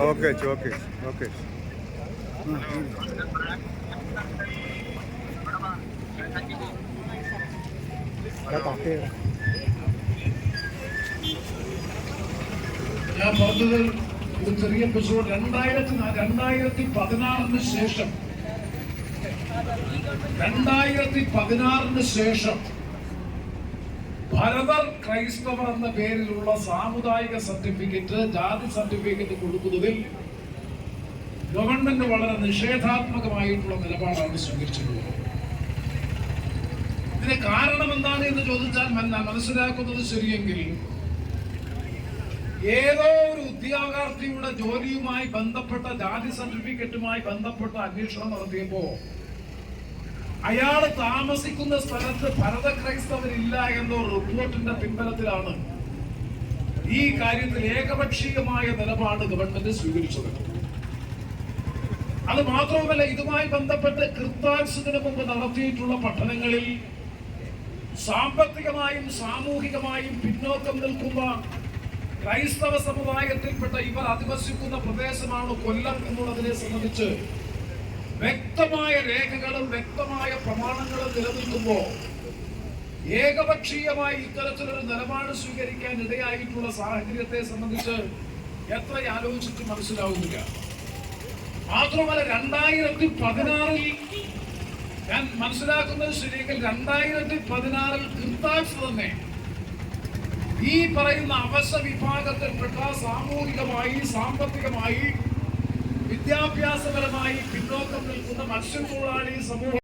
Okay okay okay. ഞാൻ പറഞ്ഞത് ഒരു ചെറിയ എപ്പിസോഡ് 2016 ശേഷം 2016 ശേഷം ഭരതർ ക്രൈസ്തവർ എന്ന പേരിലുള്ള സാമുദായിക സർട്ടിഫിക്കറ്റ്, ജാതി സർട്ടിഫിക്കറ്റ് കൊടുക്കുന്നതിൽ ഗവൺമെന്റ് വളരെ നിഷേധാത്മകമായിട്ടുള്ള നിലപാടാണ് സ്വീകരിച്ചിട്ടുള്ളത്. ഇതിന് കാരണം എന്താണ് എന്ന് ചോദിച്ചാൽ മനസ്സിലാക്കുന്നത് ശരിയെങ്കിൽ ഏതോ ഒരു ഉദ്യോഗാർത്ഥിയുടെ ജോലിയുമായി ബന്ധപ്പെട്ട ജാതി സർട്ടിഫിക്കറ്റുമായി ബന്ധപ്പെട്ട അന്വേഷണം നടത്തിയപ്പോ അയാൾ താമസിക്കുന്ന സ്ഥലത്ത് ഭരത ക്രൈസ്തവരില്ല എന്ന റിപ്പോർട്ടിന്റെ പിൻബലത്തിലാണ് ഈ കാര്യത്തിൽ ഏകപക്ഷീയമായ നിലപാട് ഗവൺമെന്റ് സ്വീകരിച്ചത്. അത് മാത്രവുമല്ല, ഇതുമായി ബന്ധപ്പെട്ട് കൃത്താത്സവത്തിന് മുമ്പ് നടത്തിയിട്ടുള്ള പഠനങ്ങളിൽ സാമ്പത്തികമായും സാമൂഹികമായും പിന്നോക്കം നിൽക്കുന്ന ക്രൈസ്തവ സമുദായത്തിൽപ്പെട്ട ഇവർ അധിവസിക്കുന്ന പ്രദേശമാണ് കൊല്ലം എന്നുള്ളതിനെ സംബന്ധിച്ച് വ്യക്തമായ രേഖകളും വ്യക്തമായ പ്രമാണങ്ങളും നിലനിൽക്കുമ്പോൾ ഏകപക്ഷീയമായി ഇത്തരത്തിലൊരു നിലപാട് സ്വീകരിക്കാൻ ഇടയായിട്ടുള്ള സാഹചര്യത്തെ സംബന്ധിച്ച് എത്ര ആലോചിച്ചിട്ട് മനസ്സിലാവുന്നില്ല. മാത്രമല്ല, 2016 ഞാൻ മനസ്സിലാക്കുന്നത് ശരിയെങ്കിൽ 2016 കൃത്താക്സ് തന്നെ ഈ പറയുന്ന അവശ വിഭാഗത്തിൽപ്പെട്ട സാമൂഹികമായി, സാമ്പത്തികമായി, വിദ്യാഭ്യാസപരമായി പിന്നോക്കം നിൽക്കുന്ന മത്സ്യത്തൊഴിലാളി സമൂഹം